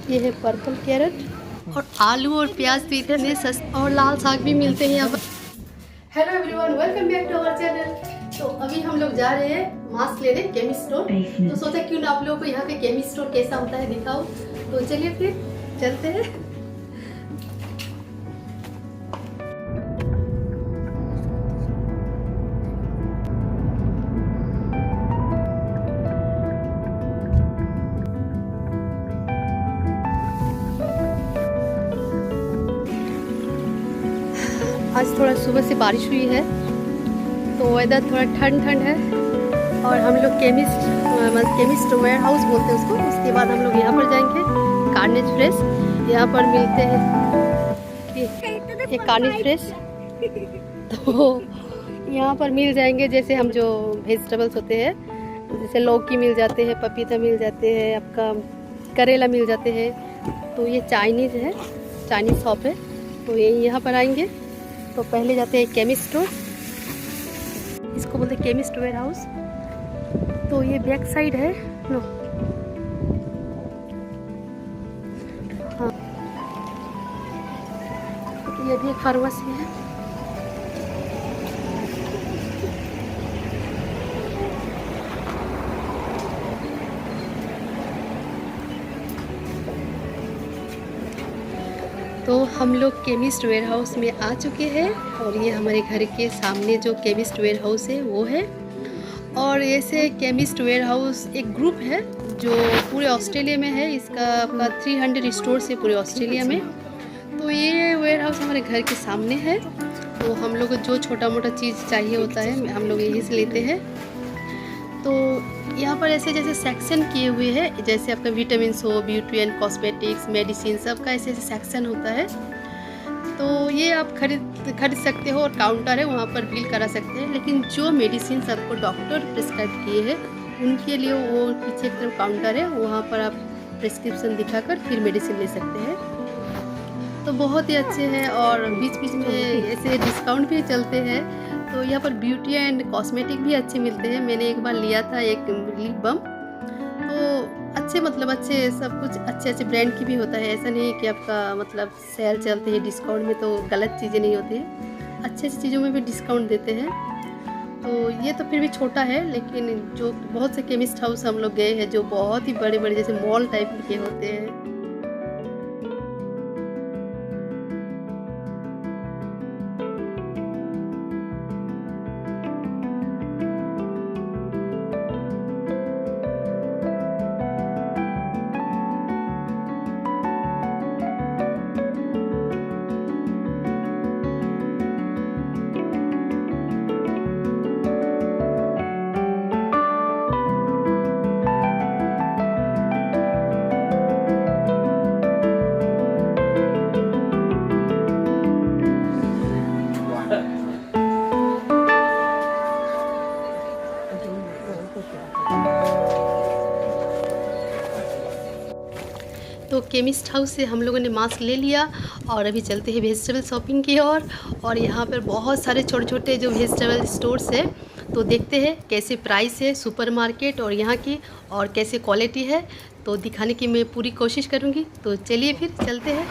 ये है purple carat और आलू और प्याज भी इतने सस्ते और लाल साग भी मिलते हैं यहाँ पर। Hello everyone, welcome back to our channel. तो अभी हम लोग जा रहे हैं मास्क लेने केमिस्ट स्टोर। तो सोचा क्यों ना आप लोगों को यहाँ पे केमिस्ट स्टोर कैसा होता है दिखाओ। तो चलिए फिर चलते हैं। आज थोड़ा सुबह से बारिश हुई है तो वेदर थोड़ा ठंड है और हम लोग केमिस्ट वेयर हाउस बोलते हैं उसको। उसके बाद हम लोग यहाँ पर जाएंगे कार्नेज फ्रेश। यहाँ पर मिलते हैं ये कार्नेज फ्रेश। तो यहाँ पर मिल जाएंगे जैसे हम जो वेजिटेबल्स होते हैं, जैसे लौकी मिल जाते हैं, पपीता मिल जाते हैं, आपका करेला मिल जाते हैं। तो ये चाइनीज़ है, चाइनीज़ शॉप है। तो ये यहाँ पर आएंगे तो पहले जाते हैं केमिस्ट स्टोर, इसको बोलते हैं केमिस्ट वेयर हाउस। तो ये बैक साइड है नो, हाँ ये भी एक फार्मेसी है। तो हम लोग केमिस्ट वेयर हाउस में आ चुके हैं और ये हमारे घर के सामने जो केमिस्ट वेयर हाउस है वो है। और ऐसे केमिस्ट वेयर हाउस एक ग्रुप है जो पूरे ऑस्ट्रेलिया में है। इसका अपना 300 स्टोर्स है पूरे ऑस्ट्रेलिया में। तो ये वेयर हाउस हमारे घर के सामने है। तो हम लोग को जो छोटा मोटा चीज़ चाहिए होता है हम लोग यहीं से लेते हैं। तो यहाँ पर ऐसे जैसे सेक्शन किए हुए हैं, जैसे आपका विटामिन हो, ब्यूटी एंड कॉस्मेटिक्स, मेडिसिन, सबका ऐसे सेक्शन होता है। तो ये आप खरीद सकते हो और काउंटर है वहाँ पर बिल करा सकते हैं। लेकिन जो मेडिसिन आपको डॉक्टर प्रिस्क्राइब किए हैं उनके लिए वो पीछे की तरफ काउंटर है, वहाँ पर आप प्रिस्क्रिप्शन दिखाकर फिर मेडिसिन ले सकते हैं। तो बहुत ही अच्छे हैं और बीच बीच में ऐसे डिस्काउंट भी चलते हैं। तो यहाँ पर ब्यूटी एंड कॉस्मेटिक भी अच्छे मिलते हैं। मैंने एक बार लिया था एक लिप बाम, तो अच्छे अच्छे सब कुछ अच्छे ब्रांड की भी होता है। ऐसा नहीं कि आपका सेल चलते हैं डिस्काउंट में तो गलत चीज़ें नहीं होती हैं, अच्छी चीज़ों में भी डिस्काउंट देते हैं। तो ये तो फिर भी छोटा है, लेकिन जो बहुत से केमिस्ट हाउस हम लोग गए हैं जो बहुत ही बड़े बड़े जैसे मॉल टाइप के होते हैं। तो केमिस्ट हाउस से हम लोगों ने मास्क ले लिया और अभी चलते हैं वेजिटेबल शॉपिंग की ओर। और यहाँ पर बहुत सारे छोटे छोटे जो वेजिटेबल स्टोर्स है, तो देखते हैं कैसे प्राइस है सुपरमार्केट और यहाँ की, और कैसे क्वालिटी है। तो दिखाने की मैं पूरी कोशिश करूँगी। तो चलिए फिर चलते हैं।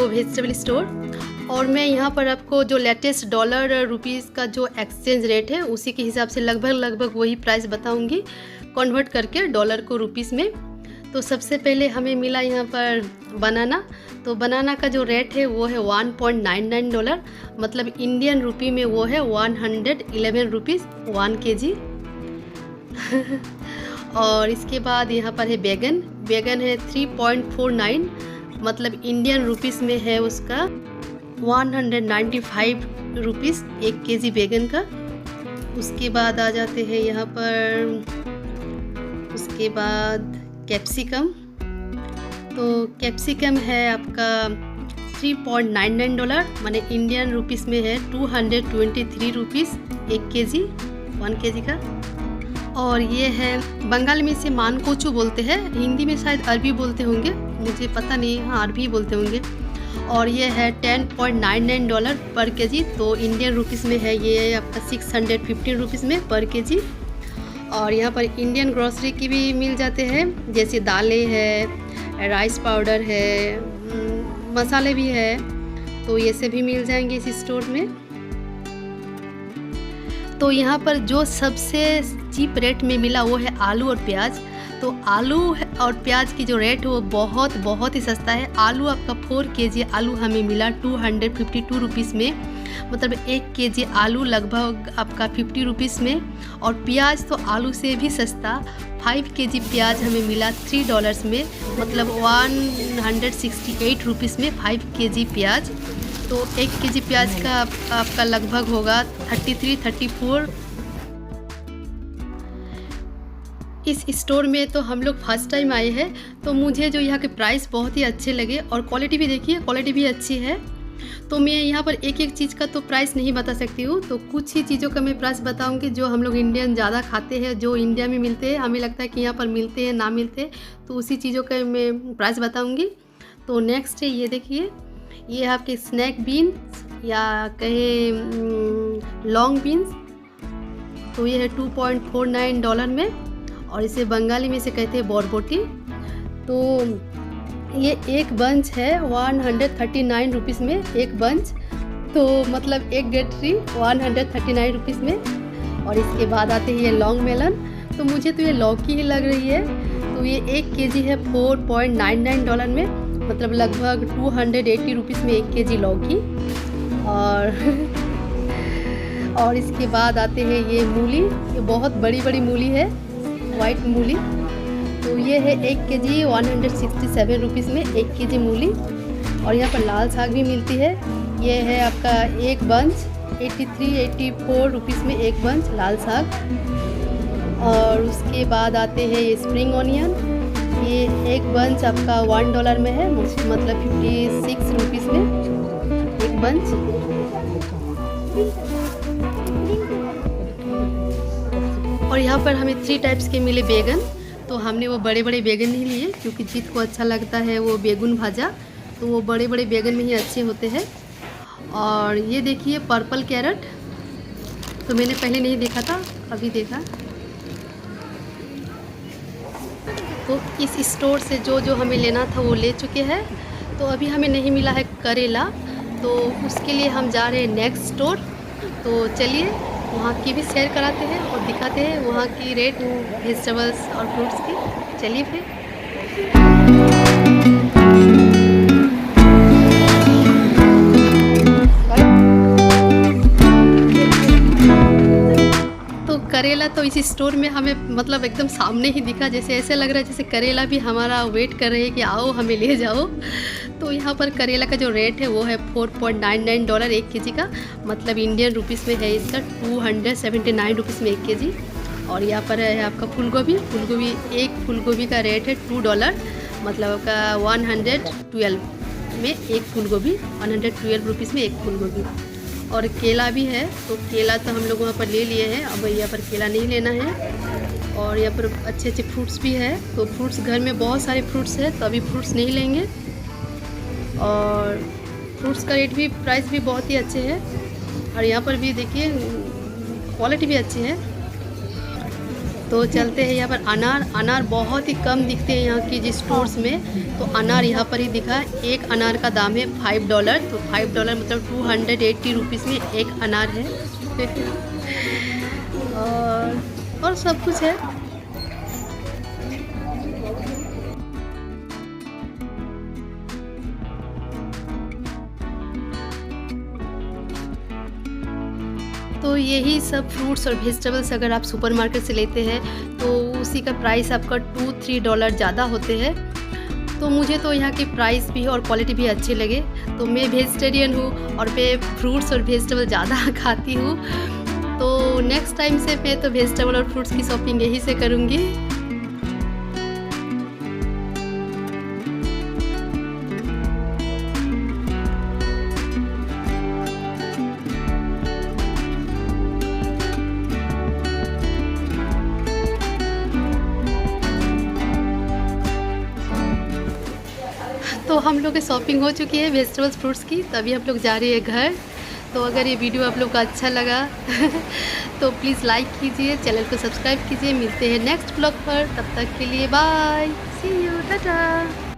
Vegetable store. और मैं यहाँ पर आपको जो लेटेस्ट डॉलर रुपीज़ का जो एक्सचेंज रेट है उसी के हिसाब से लगभग वही प्राइस बताऊँगी कन्वर्ट करके डॉलर को रुपीज़ में। तो सबसे पहले हमें मिला यहाँ पर बनाना। तो बनाना का जो रेट है वो है $1.99, मतलब इंडियन रुपी में वो है 111 रुपीज़ 1 kg। और इसके बाद यहाँ पर है बैगन है 3.49, मतलब इंडियन रुपीस में है उसका 195 रुपीज़ 1 kg बैगन का। उसके बाद आ जाते हैं यहाँ पर, उसके बाद कैप्सिकम। तो कैप्सिकम है आपका $3.99, माने इंडियन रुपीस में है 223 रुपीज़ 1 केजी 1 केजी का। और ये है बंगाल में इसे मानकोचू बोलते हैं, हिंदी में शायद अरबी बोलते होंगे, मुझे पता नहीं, हाँ अरबी बोलते होंगे। और ये है $10.99 पर केजी, तो इंडियन रुपीस में है ये आपका 615 रुपीज़ में पर केजी। और यहाँ पर इंडियन ग्रोसरी की भी मिल जाते हैं, जैसे दालें है, राइस पाउडर है, मसाले भी है, तो ये से भी मिल जाएंगे इस स्टोर में। तो यहाँ पर जो सबसे चीप रेट में मिला वो है आलू और प्याज। तो आलू और प्याज की जो रेट है वो बहुत ही सस्ता है। आलू आपका 4 केजी आलू हमें मिला 252 रुपीज़ में, मतलब 1 केजी आलू लगभग आपका 50 रुपीज़ में। और प्याज तो आलू से भी सस्ता 5 केजी प्याज हमें मिला $3 में, मतलब 168 रुपीज़ में 5 केजी प्याज। तो 1 केजी प्याज का आपका लगभग होगा 33-34। इस स्टोर में तो हम लोग फर्स्ट टाइम आए हैं, तो मुझे जो यहाँ के प्राइस बहुत ही अच्छे लगे और क्वालिटी भी देखिए, क्वालिटी भी अच्छी है। तो मैं यहाँ पर एक एक चीज़ का तो प्राइस नहीं बता सकती हूँ, तो कुछ ही चीज़ों का मैं प्राइस बताऊँगी जो हम लोग इंडियन ज़्यादा खाते हैं, जो इंडिया में मिलते हैं, हमें लगता है कि यहाँ पर मिलते हैं ना मिलते, तो उसी चीज़ों का मैं प्राइस बताऊँगी। तो नेक्स्ट है ये देखिए, ये आपके स्नैक बीन्स या कहे लॉन्ग बीन्स, तो ये है $2.49 में, और इसे बंगाली में से कहते हैं बरबटी। तो ये एक बंच है 139 रुपीज़ में एक बंच, तो मतलब एक गठरी 139 रुपीज़ में। और इसके बाद आते हैं ये लॉन्ग मेलन, तो मुझे तो ये लौकी ही लग रही है, तो ये 1 केजी है $4.99 में, मतलब लगभग 280 रुपीज़ में 1 केजी लौकी। और इसके बाद आते हैं ये मूली, ये बहुत बड़ी बड़ी मूली है, वाइट मूली, तो ये है 1 केजी 167 रुपीज़ में 1 केजी मूली। और यहाँ पर लाल साग भी मिलती है, ये है आपका एक बंच 83-84 रुपीज़ में एक बंच लाल साग। और उसके बाद आते हैं ये स्प्रिंग ऑनियन, ये एक बंच आपका $1 में है, मतलब 56 रुपीज़ में एक बंच। और यहाँ पर हमें 3 टाइप्स के मिले बैगन, तो हमने वो बड़े बड़े बैगन नहीं लिए क्योंकि जीत को अच्छा लगता है वो बैगन भाजा, तो वो बड़े बड़े बैगन में ही अच्छे होते हैं। और ये देखिए पर्पल कैरेट, तो मैंने पहले नहीं देखा था, अभी देखा। तो इस स्टोर से जो हमें लेना था वो ले चुके हैं। तो अभी हमें नहीं मिला है करेला, तो उसके लिए हम जा रहे हैं नेक्स्ट स्टोर। तो चलिए वहाँ की भी शेयर कराते हैं और दिखाते हैं वहाँ की रेट वेजिटेबल्स और फ्रूट्स की। चलिए फिर। तो करेला तो इस स्टोर में हमें मतलब एकदम सामने ही दिखा, जैसे ऐसे लग रहा है जैसे करेला भी हमारा वेट कर रहे हैं कि आओ हमें ले जाओ। तो यहाँ पर करेला का जो रेट है वो है $4.99 1 केजी का, मतलब इंडियन रुपीस में है इसका 279 रुपीज़ में 1 केजी। और यहाँ पर है आपका फूलगोभी, एक फूलगोभी का रेट है $2, मतलब का 112 में एक फूलगोभी, 112 रुपीज़ में एक फूलगोभी। और केला भी है, तो केला तो हम लोग वहाँ पर ले लिए हैं, अब यहाँ पर केला नहीं लेना है। और यहाँ पर अच्छे अच्छे फ्रूट्स भी है, तो फ्रूट्स घर में बहुत सारे फ्रूट्स है, तो अभी फ्रूट्स नहीं लेंगे। और फ्रूट्स का रेट भी, प्राइस भी बहुत ही अच्छे हैं। और यहाँ पर भी देखिए क्वालिटी भी अच्छी है। तो चलते हैं यहाँ पर अनार बहुत ही कम दिखते हैं यहाँ की जिस स्टोर्स में, तो अनार यहाँ पर ही दिखा। एक अनार का दाम है $5, तो $5 मतलब 280 रुपीज़ में एक अनार है। और सब कुछ है। तो यही सब फ्रूट्स और वेजिटेबल्स अगर आप सुपरमार्केट से लेते हैं तो उसी का प्राइस आपका $2-3 ज़्यादा होते हैं। तो मुझे तो यहाँ की प्राइस भी और क्वालिटी भी अच्छे लगे। तो मैं वेजिटेरियन हूँ और मैं फ्रूट्स और वेजिटेबल ज़्यादा खाती हूँ, तो नेक्स्ट टाइम से मैं तो वेजिटेबल और फ्रूट्स की शॉपिंग यहीं से करूँगी। हम लोग की शॉपिंग हो चुकी है वेजिटेबल्स फ्रूट्स की, तो अभी हम लोग जा रहे हैं घर। तो अगर ये वीडियो आप लोग को अच्छा लगा तो प्लीज़ लाइक कीजिए, चैनल को सब्सक्राइब कीजिए। मिलते हैं नेक्स्ट ब्लॉग पर, तब तक के लिए बाय, सी यू, टाटा।